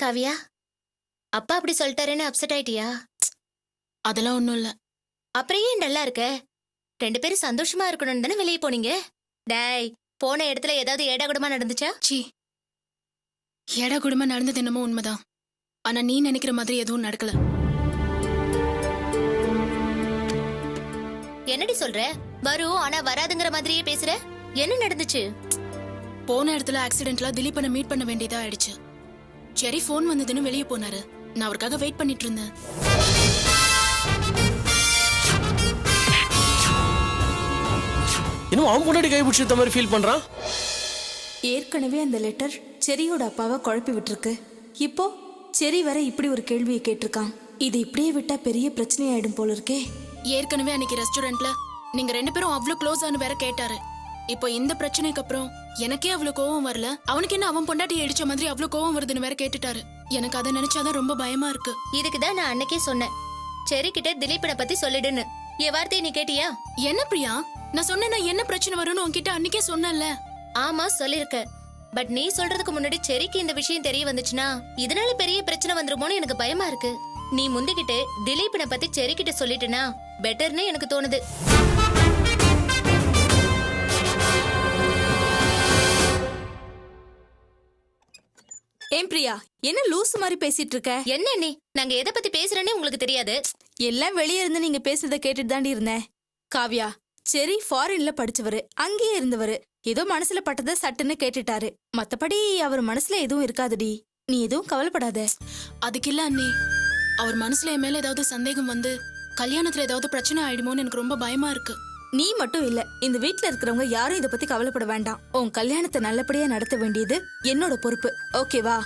காவியா, அப்பா அப்படி சொல்லிட்டாருன்னு அப்செட் ஆயிட்டியா? அதெல்லாம் ஒண்ணும் இல்ல. அப்புறம் ஏன் நல்லா இருக்க? 2 பேரும் சந்தோஷமா இருக்கணும்னு தானே வெளியே போனீங்க. டேய், போன இடத்துல ஏதாவது ஏடாகுடமா நடந்துச்சா? சி, ஏடா குடும்ப நடந்தது என்னமோ உண்மைதான். ஆனா நீ நினைக்கிற மாதிரி எதுவும் நடக்கல. என்னடி சொல்ற? வரும் ஆனா வராதுங்கிற மாதிரியே பேசுற. என்ன நடந்துச்சு? போன இடத்துல ஆக்சிடென்ட்ல திலீப்பனை மீட் பண்ண வேண்டியதா ஆயிடுச்சு. செரி போன் வந்ததுன்னு வெளியே போனாரு. நான் அவருக்காக வெயிட் பண்ணிட்டு இருந்தேன். இன்னும் அவன் பொண்டாட்டி கை பிடிச்ச மாதிரி ஃபீல் பண்றான். ஏற்கனவே அந்த லெட்டர் செரியோட அப்பாவை குழப்பி விட்டுருக்கு. இப்போ செரி வர இப்படி ஒரு கேள்வியை கேட்டிருக்கான். இது இப்படியே விட்டா பெரிய பிரச்சனை ஆயிடும் போல இருக்கே. ஏற்கனவே அன்னைக்கு ரெஸ்டாரண்ட்ல நீங்க 2 பேரும் அவ்வளவு க்ளோஸ் ஆனு வேற கேட்டாரு. இப்போ இந்த பிரச்சனைக்கு அப்புறம் எனக்கே அவ்வளவு கோவம் வரல, அவனுக்கு என்ன அவன் பொண்டாட்டி அடிச்ச மாதிரி அவ்வளவு கோவம் வருதுன்னு வேற கேட்டுட்டாரு. எனக்கு அதை நினைச்சாதான் ரொம்ப பயமா இருக்கு. இதுக்குதான் நான் அன்னைக்கே சொன்னேன், செரி கிட்ட திலீப்பனை பத்தி சொல்லிடுன்னு. என் வார்த்தையை நீ கேட்டியா? என்ன பிரியா, நான் சொன்னேன்னா என்ன பிரச்சனை வரும்னு உன்கிட்ட அன்னைக்கே சொன்னேன்ல. ஆமா சொல்லிருக்க. பட் நீ சொல்றதுக்கு முன்னாடி செரிக்கு இந்த விஷயம் தெரிய வந்துச்சுன்னா இதனால பெரிய பிரச்சனை வந்துருமோன்னு எனக்கு பயமா இருக்கு. நீ முந்திக்கிட்டு திலீப்பனை பத்தி செரிக்கிட்ட சொல்லிட்டுனா பெட்டர்னு எனக்கு தோணுது. ஏன் பிரியா, என்ன லூசு மாதிரி பேசிட்டு இருக்க? என்ன நீ, நாங்க எதை பத்தி பேசுறேன்னு உங்களுக்கு தெரியாது? எல்லாம் வெளியே இருந்து நீங்க பேசுறத கேட்டுட்டு தாண்டி இருந்தேன். காவியா, செரி ஃபாரின்ல படிச்சவரு, அங்கேயே இருந்தவரு. ஏதோ மனசுல பட்டத சட்டுன்னு கேட்டுட்டாரு. மத்தபடி அவர் மனசுல எதுவும் இருக்காதுடி, நீ எதுவும் கவலைப்படாத. அதுக்கு இல்ல அண்ணி, அவர் மனசுல என் மேல ஏதாவது சந்தேகம் வந்து கல்யாணத்துல ஏதாவது பிரச்சனை ஆயிடுமோன்னு எனக்கு ரொம்ப பயமா இருக்கு. நீ மட்டும் இல்ல, இந்த வீட்ல இருக்கிறவங்க யாரும் இத பத்தி கவலைப்பட வேண்டாம். உன் கல்யாணத்தை நல்லபடியா நடத்த வேண்டியது என்னோட பொறுப்பு, ஓகேவா?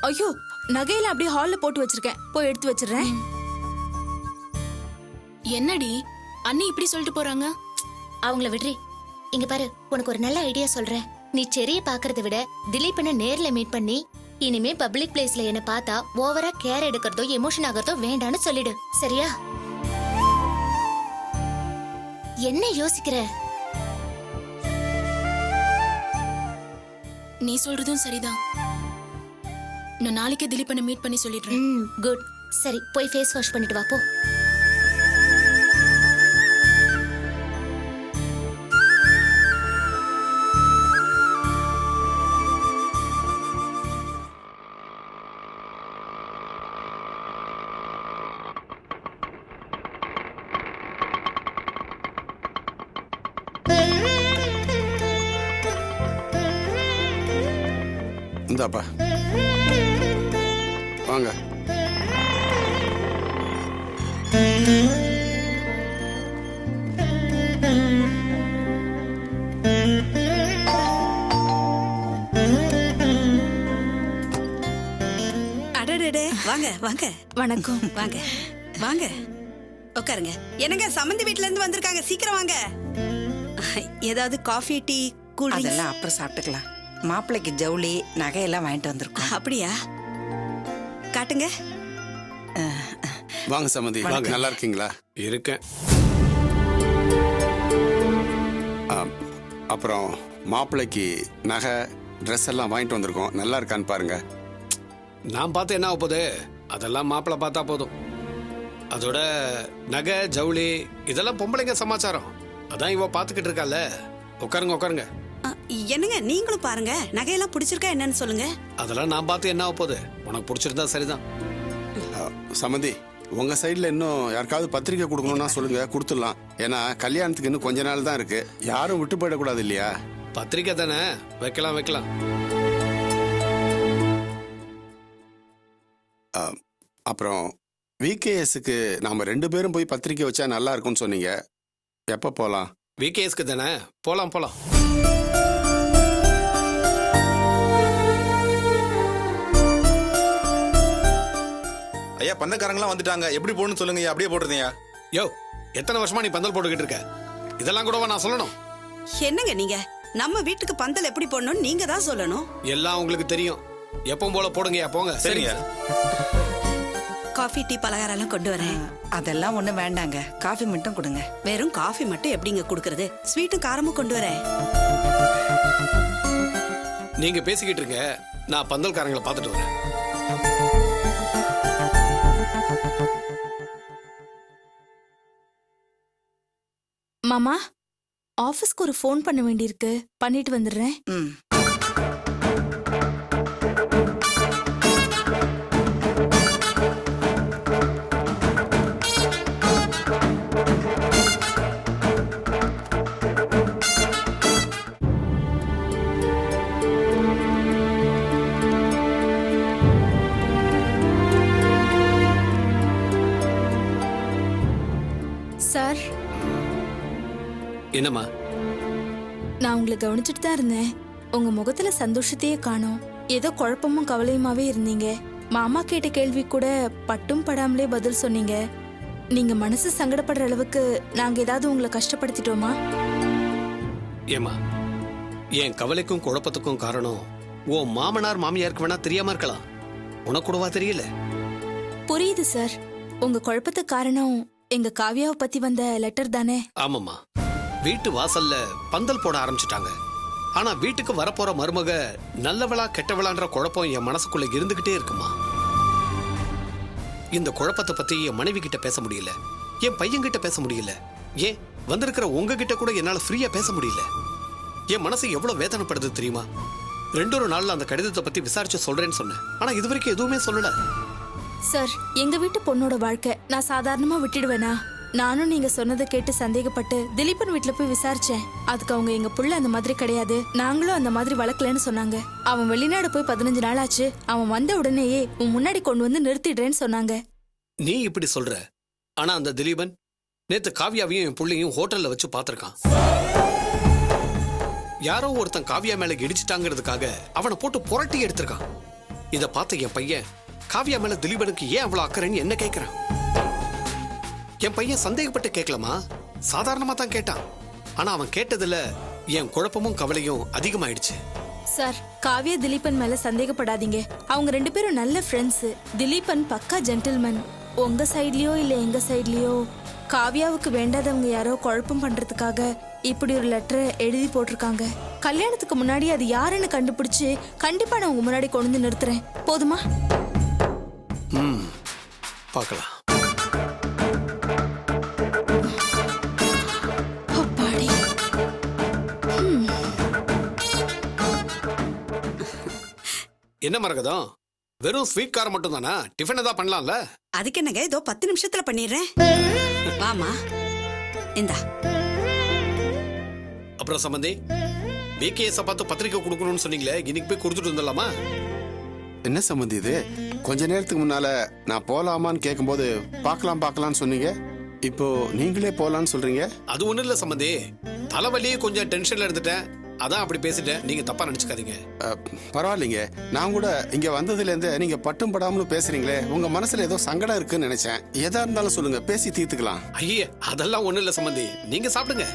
ஐயோ, நகையில அப்படியே ஹால்ல போட்டு வச்சிருக்கேன், போய் எடுத்து வச்சிடுறேன். என்னடி அண்ணி இப்படி சொல்லிட்டு போறாங்க? அவங்கள விடுறி. இங்க பாரு, உனக்கு ஒரு நல்ல ஐடியா சொல்றேன். நீ செரிய பாக்குறத விட திலீப்பனை நேர்ல மீட் பண்ணி இனிமே பப்ளிக் பிளேஸ்ல என்ன பார்த்தா ஓவரா கேர் எடுக்கிறதோ எமோஷன் ஆகிறதோ வேண்டான்னு சொல்லிடு, சரியா? என்ன யோசிக்கிற? நீ சொல்றதும் சரிதான். நான் நாளைக்கே திலீப்பனை மீட் பண்ணி சொல்லிடுறேன். குட். சரி, போய் ஃபேஸ் வாஷ் பண்ணிட்டு வா போ. இந்தாப்பா வாங்க. அடடே, வாங்க வாங்க. வணக்கம். வாங்க வாங்க, உட்காருங்க. என்னங்க, சம்மந்தி வீட்ல இருந்து வந்திருக்காங்க, சீக்கிரம் வாங்க. ஏதாவது காஃபி, டீ, கூல் ட்ரிங்க்ஸ்? அதெல்லாம் அப்புறம் சாப்பிட்டுக்கலாம். மாப்பிள்ளைக்கு ஜவுளி நகையெல்லாம் வாங்கிட்டு வந்திருக்கோம். அப்படியா? காட்டுங்க. வாங்க சம்மந்தி, வாங்க. நல்லா இருக்கீங்களா? இருக்கேன். அப்புறம் மாப்பிள்ளைக்கு நகை ட்ரெஸ் எல்லாம் வாங்கிட்டு வந்திருக்கோம். நல்லா இருக்கான்னு பாருங்க. நான் பார்த்து என்ன ஆக போகுது, அதெல்லாம் மாப்பிள்ளை பார்த்தா போதும். அதோட நகை ஜவுளி இதெல்லாம் பொம்பளைங்க சமாச்சாரம். அதான் இவ பார்த்துக்கிட்டு இருக்கால. உட்காருங்க உட்காருங்க. என்னங்க, நீங்களும் பாருங்க. நகையெல்லாம் பிடிச்சிருக்கா என்னன்னு சொல்லுங்க. அதெல்லாம் நான் பார்த்து என்ன ஆக போகுது, உனக்கு பிடிச்சிருந்தா சரிதான். சம்மந்தி, உங்க சைட்ல இன்னும் யாருக்காவது பத்திரிக்கை கொடுக்கணும்னா சொல்லுங்க, கொடுத்துடலாம். ஏன்னா கல்யாணத்துக்கு இன்னும் கொஞ்ச நாள் தான் இருக்கு. யாரும் விட்டு போயிடக்கூடாது இல்லையா? பத்திரிக்கை தானே, வைக்கலாம் வைக்கலாம். அப்புறம் விகேஎஸ்க்கு நாம 2 பேரும் போய் பத்திரிக்கை வச்சா நல்லா இருக்கும்னு சொன்னீங்க. எப்ப போலாம்? விகேஎஸ்க்கு தானே, போலாம் போலாம். ஐயா, பந்தக்காரங்களாம் வந்துட்டாங்க. எப்படி போடணும்னு சொல்லுங்க. அப்படியே போட்டுருந்தீங்க. யோ, எத்தனை வருஷமா நீ பந்தல் போட்டுக்கிட்டு இருக்க? இதெல்லாம் கூடவா நான் சொல்லணும்? என்னங்க நீங்க, நம்ம வீட்டுக்கு பந்தல் எப்படி போடணும்னு நீங்க தான் சொல்லணும். எல்லாம் உங்களுக்கு தெரியும். எப்பவும் போல போடுங்கயா, போங்க. சரிங்க. காஃபி, டீ, பலகாரம் எல்லாம் கொண்டு வரேன். அதெல்லாம் ஒண்ணும் வேண்டாங்க, காஃபி மட்டும் கொடுங்க. வெறும் காஃபி மட்டும் எப்படிங்க குடுக்கறது? ஸ்வீட்டும் காரமும் கொண்டு வரேன். நீங்க பேசிக்கிட்டு இருங்க, நான் பந்தல்காரங்களை பார்த்துட்டு வரேன். மாமா ஆபீஸ்க்கு ஒரு ஃபோன் பண்ண வேண்டியிருக்கு, பண்ணிட்டு வந்துடுறேன். ம். சார், என்னம்மா? நான் உங்களை கவனிச்சுட்டு தான் இருந்தேன். உங்க முகத்துல சந்தோஷத்தையே காணோம். ஏதோ குழப்பமும் கவலையுமாவே இருந்தீங்க. மாமா கேட்ட கேள்வி கூட பட்டும் படாமலே பதில் சொன்னீங்க. நீங்க மனசு சங்கடப்படுற அளவுக்கு நாங்க ஏதாவது உங்களை கஷ்டப்படுத்திட்டோமா? ஏம்மா, என் கவலைக்கும் குழப்பத்துக்கும் காரணம் உன் மாமனார் மாமியாருக்கு வேணா தெரியாம இருக்கலாம், உனக்கு கூடவா தெரியல? புரியுது சார். உங்க குழப்பத்துக்கு காரணம் எங்க காவியாவை பத்தி வந்த லெட்டர் தானே? ஆமாம்மா, வீட்டு வாசல்ல பந்தல் போட ஆரம்பிச்சிட்டாங்க. ஆனா வீட்டுக்கு வரப்போற மருமக நல்லவளா கெட்டவளான்ற குழப்பம் என் மனசுக்குள்ள இருந்துகிட்டே இருக்குமா. இந்த குழப்பத்தை பத்தி என் மனைவி கிட்ட பேச முடியல, என் பையன் கிட்ட பேச முடியல, ஏன் வந்திருக்கிற உங்ககிட்ட கூட என்னால ஃப்ரீயா பேச முடியல. என் மனசு எவ்வளவு வேதனைப்படுது தெரியுமா? 2 நாள்ல அந்த கடிதத்தை பத்தி விசாரிச்சு சொல்றேன்னு சொன்னேன், ஆனா இது வரைக்கும் எதுவுமே சொல்லல. சார், எங்க வீட்டு பொண்ணோட வாழ்க்கை நான் சாதாரணமா விட்டுடுவேனா? நானும் நீங்க சொன்னதை கேட்டு சந்தேகப்பட்டு திலீபன் வீட்டுல போய் விசாரிச்சேன். அதுக்கு அவங்க எங்க புள்ள அந்த மாதிரி கிடையாது, நாங்களும் அந்த மாதிரி வளர்க்கலன்னு சொன்னாங்க. அவன் வெளிநாடு போய் 15 நாள் ஆச்சு. அவன் வந்த உடனேயே உன் முன்னாடி கொண்டு வந்து நிறுத்திடுறேன்னு சொன்னாங்க. நீ இப்படி சொல்ற, ஆனா அந்த திலீபன் நேத்து காவியாவையும் என் புள்ளையும் ஹோட்டல்ல வச்சு பாத்திருக்கான். யாரோ ஒருத்தன் காவியா மேல இடிச்சிட்டாங்கிறதுக்காக அவனை போட்டு புரட்டி எடுத்திருக்கான். இத பார்த்த என் பையன் காவியா மேல திலீபனுக்கு ஏன் அவ்வளவு அக்கறைன்னு என்ன கேட்கிறான். என் பையன் சந்தேகப்பட்டு கேட்கலாமா, சாதாரணமா தான் கேட்டான். ஆனா அவன் கேட்டதுல என் குழப்பமும் கவலையும் அதிகமாயிடுச்சு. சார், காவியா திலீபன் மேல சந்தேகப்படாதீங்க. அவங்க 2 பேரும் நல்ல ஃப்ரெண்ட்ஸ். திலீபன் பக்கா ஜென்டில்மேன். உங்க சைட்லயோ இல்ல எங்க சைட்லயோ காவியாவுக்கு வேண்டாதவங்க யாரோ குழப்பம் பண்றதுக்காக இப்படி ஒரு லெட்டரை எழுதி போட்டிருக்காங்க. கல்யாணத்துக்கு முன்னாடி அது யாருன்னு கண்டுபிடிச்சு கண்டிப்பா நான் உங்க முன்னாடி கொண்டு வந்து நிறுத்துறேன். போதுமா? பார்க்கலாம். அப்பாடி. என்ன மரகதம், வெறும் ஸ்வீட் காரம் மட்டும் தானா? டிஃபன் ஏதாவது பண்ணலாம்ல? அதுக்கு என்னங்க, இதோ 10 நிமிஷத்துல பண்ணிடுறேன். வாமா, இந்தா. அப்புறம் சம்பந்தி, விகேஎஸ் பார்த்து பத்திரிக்கை கொடுக்கணும்னு சொன்னீங்களே, இன்னைக்கு போய் கொடுத்துட்டு வந்துடலாமா? என்ன சம்மந்தி இது? கொஞ்ச நேரத்துக்கு முன்னால நான் போலாமான்னு கேட்கும்போது பார்க்கலாம்னு சொன்னீங்க. இப்போ நீங்களே போலான்னு சொல்றீங்க. அது ஒண்ணும் இல்ல சம்பந்தி, தலைவலியே கொஞ்சம் டென்ஷன்ல இருந்துட்டேன், அதான் அப்படி பேசிட்டேன். நீங்க தப்பா நினைச்சுக்காதீங்க. பரவாயில்லைங்க. நான் கூட இங்க வந்ததுல இருந்து நீங்க பட்டும் படாமலும் பேசுறீங்களே, உங்க மனசுல ஏதோ சங்கடம் இருக்குன்னு நினைச்சேன். எதா இருந்தாலும் சொல்லுங்க, பேசி தீர்த்துக்கலாம். ஐயே, அதெல்லாம் ஒண்ணும் இல்ல சம்பந்தி, நீங்க சாப்பிடுங்க.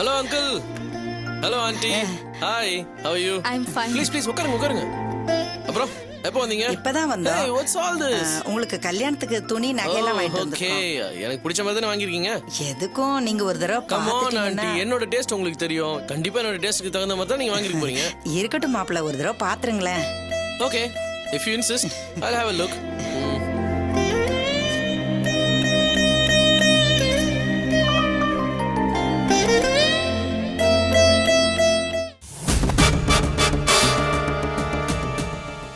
Hello uncle. Hello aunty. Hi, how are you? I'm fine. Please உட்காருங்க. அப்புறம் எப்போ வந்தீங்க? இப்பதான் வந்தோம். Hey, what's all this? உங்களுக்கு கல்யாணத்துக்கு துணி நகையெல்லாம் வாங்கிட்டு ஓகே, வந்திருக்கோம். எனக்கு பிடிச்ச மாதிரி தானே வாங்கிருக்கீங்க. எதுக்கும் நீங்க ஒரு தடவை கம் ஆன் பார்த்துட்டீங்கன்னா ஆண்டி, என்னோட டேஸ்ட் உங்களுக்கு தெரியும். கண்டிப்பா என்னோட டேஸ்ட்க்கு தகுந்த மாதிரி தான் நீங்க வாங்கிட்டு போறீங்க. இருக்கட்டும் மாப்பிள்ள, ஒரு தடவை பாத்துருங்களேன். Okay, if you insist, I'll have a look.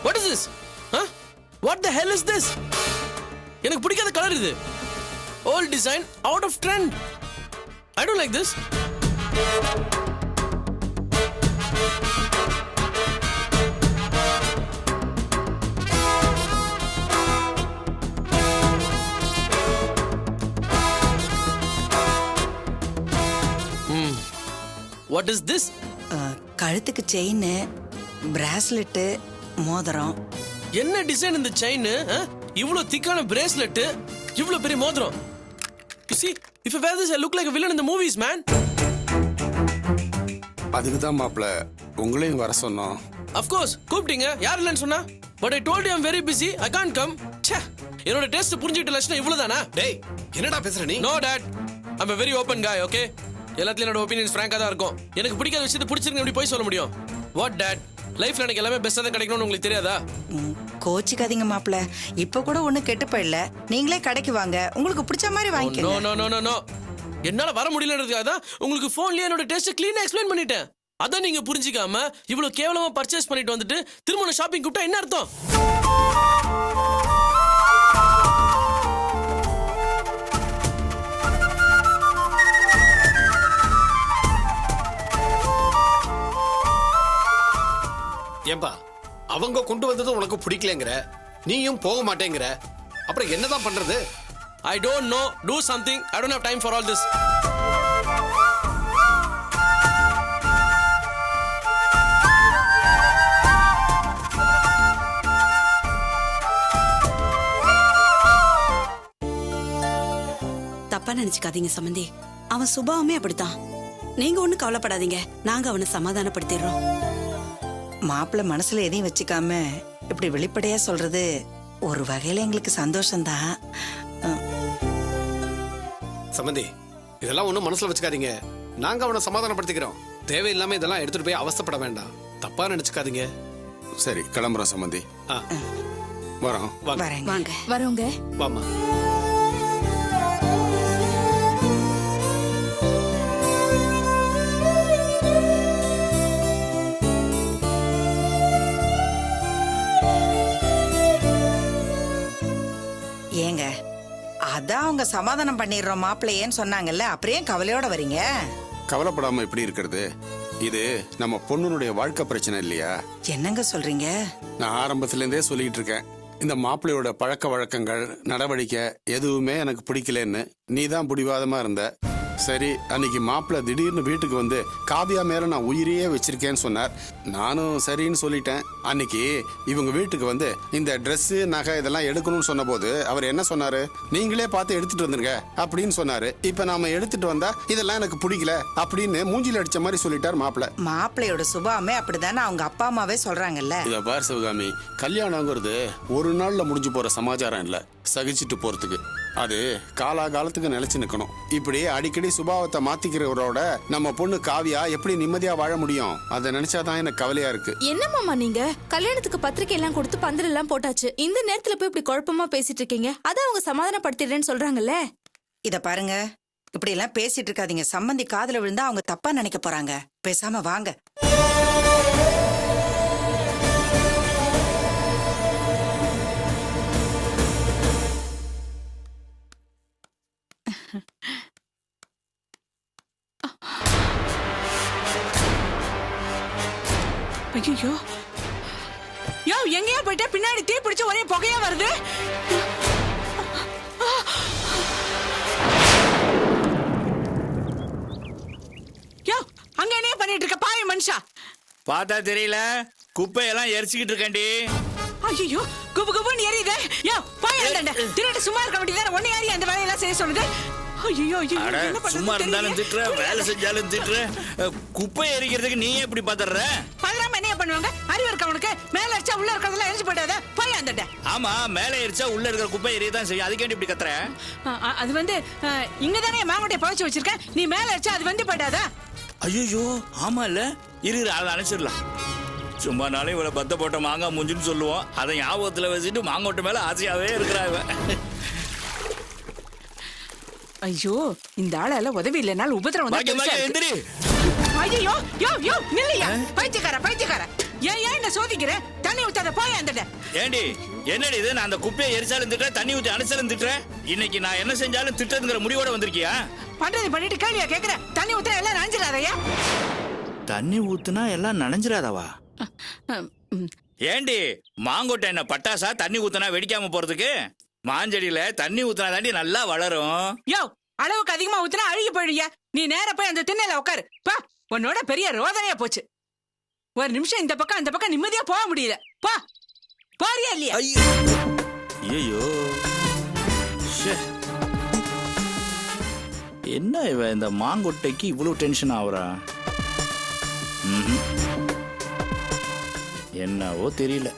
What is this? Huh? What the hell is this? எனக்கு பிடிக்காத கலர் இது. Old design, out of trend. I don't like this. What is this? கழுத்துக்கு செயின், பிராஸ்லெட்டு, மோதிரம். என்ன design இந்த chain? இவ்ளோ திக்கான bracelet, இவ்ளோ பெரிய மோதிரம். You see, if I wear this, I look like a villain in the movies, man. அதுக்கு தான் மாப்பிள்ள உங்களையும் வர சொன்னோம். Of course, கூப்பிட்டீங்க. யார் இல்லைன்னு சொன்னா? But I told you I'm very busy. I can't come. ச்சே, என்னோட டேஸ்ட் புரிஞ்சுக்கிட்ட லட்சணம் இவ்வளவுதானா? டேய், என்னடா பேசுற நீ? No, Dad. I'm a very open guy, okay? எல்லாத்துலயும் என்னோட ஒப்பீனியன்ஸ் ஃப்ராங்கா தான் இருக்கும். எனக்கு பிடிக்காத விஷயத்தை பிடிச்சிருக்கு எப்படி போய் சொல்ல முடியும்? What, Dad? லைஃப்ல எனக்கு எல்லாமே பெஸ்டா தான் கிடைக்கணும்னு உங்களுக்கு தெரியாதா? கோச்சிக்காதீங்க மாப்பிள்ள, இப்ப கூட ஒண்ணு கெட்டு போயிடல. நீங்களே கடைக்கு வாங்க, உங்களுக்கு பிடிச்ச மாதிரி No, வாங்கிக்கோங்க. no, no, no, no. என்னால வர முடியலன்றதுக்காக தான் உங்களுக்கு போன்லயே என்னோட டேஸ்ட் கிளீனா எக்ஸ்பிளைன் பண்ணிட்டேன். அதான் நீங்க புரிஞ்சிக்காம இவ்வளவு கேவலமா பர்ச்சேஸ் பண்ணிட்டு வந்துட்டு திரும்ப ஷாப்பிங் கூப்பிட்டா என்ன அர்த்தம்? ஏன்பா அவங்க கொண்டு வந்தது உனக்கு பிடிக்கலங்கிற, நீயும் போக மாட்டேங்கிற, அப்புறம் என்னதான் பண்றது? I don't know. Do something. I don't have time for all this. தப்பா நினைச்சுக்காதீங்க சம்பந்தி. அவன் சுபாவமே அப்படித்தான். நீங்க ஒண்ணும் கவலைப்படாதீங்க, நாங்க அவனை சமாதானப்படுத்திடுறோம். மாப்பிள்ளை மனசுல எதையும் வச்சுக்காம இப்படி வெளிப்படையா சொல்றது ஒரு வகையில எங்களுக்கு சந்தோஷம்தான். சம்பந்தி, இதெல்லாம் ஒண்ணும் மனசுல வச்சுக்காதீங்க. நாங்க அவனை சமாதானப்படுத்திக்கிறோம். தேவையில்லாம இதெல்லாம் எடுத்துட்டு போய் அவஸ்தைப்பட வேண்டாம். தப்பா நினைச்சுக்காதீங்க. சரி, கிளம்புறோம் சம்பந்தி. ஆ, வரோம். வாங்க. வரேங்க. வாங்க. வரோங்க. வாம்மா. ஏங்க, அதான் அவங்க சமாதானம் பண்ணிடுறோம் மாப்பிள்ளையேன்னு சொன்னாங்கல்ல, அப்புறம் ஏன் கவலையோட வரீங்க? கவலைப்படாம எப்படி இருக்கிறது? இது நம்ம பொண்ணுடைய வாழ்க்கை பிரச்சனை இல்லையா? என்னங்க சொல்றீங்க? நான் ஆரம்பத்துல இருந்தே சொல்லிட்டு இருக்கேன், இந்த மாப்பிள்ளையோட பழக்க வழக்கங்கள், நடவடிக்கை எதுவுமே எனக்கு பிடிக்கலன்னு. நீ தான் பிடிவாதமா இருந்த. சரி, அன்னைக்கு மாப்பிள்ளை திடீர்னு வீட்டுக்கு வந்து காவியா மேல நான் உயிரையே வச்சிருக்கேன்னு சொன்னார். நானும் சரின்னு சொல்லிட்டேன். அன்னைக்கு இவங்க வீட்டுக்கு வந்து இந்த Dress நகை இதெல்லாம் எடுக்கணும்னு சொன்ன போது அவர் என்ன சொன்னாரு? நீங்களே பார்த்து எடுத்துட்டு வந்துருங்க அப்படின்னு சொன்னாரு. இப்ப நாம எடுத்துட்டு வந்தா இதெல்லாம் எனக்கு பிடிக்கல அப்படின்னு மூஞ்சில அடிச்ச மாதிரி சொல்லிட்டார் மாப்பிள்ளை. மாப்பிள்ளையோட சுபாவமே அப்படிதானே அவங்க அப்பா அம்மாவே சொல்றாங்கல்ல. இத பார் சிவகாமி, கல்யாணங்கிறது ஒரு நாள்ல முடிஞ்சு போற சமாச்சாரம் இல்ல, சகிச்சுட்டு போறதுக்கு. அது காலாகாலத்துக்கு நிலைச்சு நிக்கணும். இப்படி அடிக்கடி சுபாவத்தை மாத்திக்கிறவரோட நம்ம பொண்ணு காவியா எப்படி நிம்மதியா வாழ முடியும்? அதை நினைச்சாதான் எனக்கு கவலையா இருக்கு. என்ன மாமா நீங்க கல்யாணத்துக்கு பத்திரிக்கை எல்லாம் கொடுத்து பந்தல் எல்லாம் போட்டாச்சு. இந்த நேரத்துல போய் இப்படி குழப்பமா பேசிட்டு இருக்கீங்க. அதான் அவங்க சமாதானப்படுத்திடுறேன்னு சொல்றாங்கல்ல. இத பாருங்க, இப்படி எல்லாம் பேசிட்டு இருக்காதீங்க. சம்பந்தி காதுல விழுந்தா அவங்க தப்பா நினைக்க போறாங்க. பேசாம வாங்க. ஐயோ, யோ எங்கேயா போயிட்டா? பின்னாடி தீ பிடிச்சு ஒரே புகையா வருது. யோ, அங்க என்ன பண்ணிட்டு இருக்க பாவி மனுஷா? பார்த்தா தெரியல, குப்பையெல்லாம் எரிச்சுக்கிட்டு இருக்கேன்டி. ஐயோ, குபு குபுன்னு எரியுதே. யோ, போய் அந்தண்ட திருட்டு சும்மா இருக்க வேண்டியதானே? ஒண்ணு யாரி அந்த வேலையெல்லாம் செய்ய சொல்லுது? ஐயோ, அட, சும்மா இருந்தாலும் திட்டுற, வேலை செஞ்சாலும் திட்டுற. குப்பை எரிக்கிறதுக்கு நீ எப்படி பதற? பதறாம என்ன பண்ணுவாங்க? அறிவு இருக்க உனக்கு? மேல அடிச்சா உள்ள இருக்கிறதெல்லாம் எரிஞ்சு போயிடாத. போய் அந்தண்ட. ஆமா, மேலே எரிச்சா உள்ள இருக்கிற குப்பை எரியதான் செய்யும். அதுக்கேண்டி இப்படி கத்துற? அது வந்து இங்கதானே மாங்கோட்டையை புதைச்சு வச்சிருக்கேன். நீ மேல அடிச்சா அது வந்து போயிடாதா? ஐயோ, ஆமா இல்ல, இரு அதை அணைச்சிடலாம். சும்மா நாளே இவளை பத்த போட்ட மாங்காய் மூஞ்சுன்னு சொல்லுவோம். அதை ஞாபகத்துல வச்சுட்டு மாங்கோட்டை மேல ஆசையாவே இருக்கிறாங்க. ஐயோ, இந்த ஆளால உதவி இல்லைனாலும் உபத்திரம் எந்திரி. ஐயோ, யோ யோ நில்லையா? பைத்தியக்கார. ஏன் என்ன சோதிக்கிற? தண்ணி ஊத்தாத, போய் அந்தட. ஏண்டி, என்னடி இது? நான் அந்த குப்பையை எரிச்சாலும் திட்டுறேன், தண்ணி ஊற்றி அணைச்சாலும் திட்டுறேன். இன்னைக்கு நான் என்ன செஞ்சாலும் திட்டுறதுங்கிற முடிவோட வந்திருக்கியா? பண்றது பண்ணிட்டு கேள்வியா கேக்குற? தண்ணி ஊத்தா எல்லாம் நனைஞ்சிடாதயா? தண்ணி ஊத்துனா எல்லாம் நனைஞ்சிடாதவா? ஏண்டி, மாங்கொட்டை என்ன பட்டாசா தண்ணி ஊத்துனா வெடிக்காம போறதுக்கு? மாஞ்செடியில தண்ணி ஊத்துனா தாண்டி நல்லா வளரும். யோ, அளவுக்கு அதிகமா ஊத்துனா அழுகி போயிடுயா. நீ நேரா போய் அந்த திண்ணையில உட்காரு. பா, உன்னோட பெரிய ரோதனையா போச்சு. ஒரு நிமிஷம் இந்த பக்கம் அந்த பக்கம் நிம்மதியா போக முடியல. பா, பாரியா இல்லையா? ஐயோ, என்ன இவ இந்த மாங்கொட்டைக்கு இவ்வளவு டென்ஷன் ஆகுறா? என்னவோ தெரியல.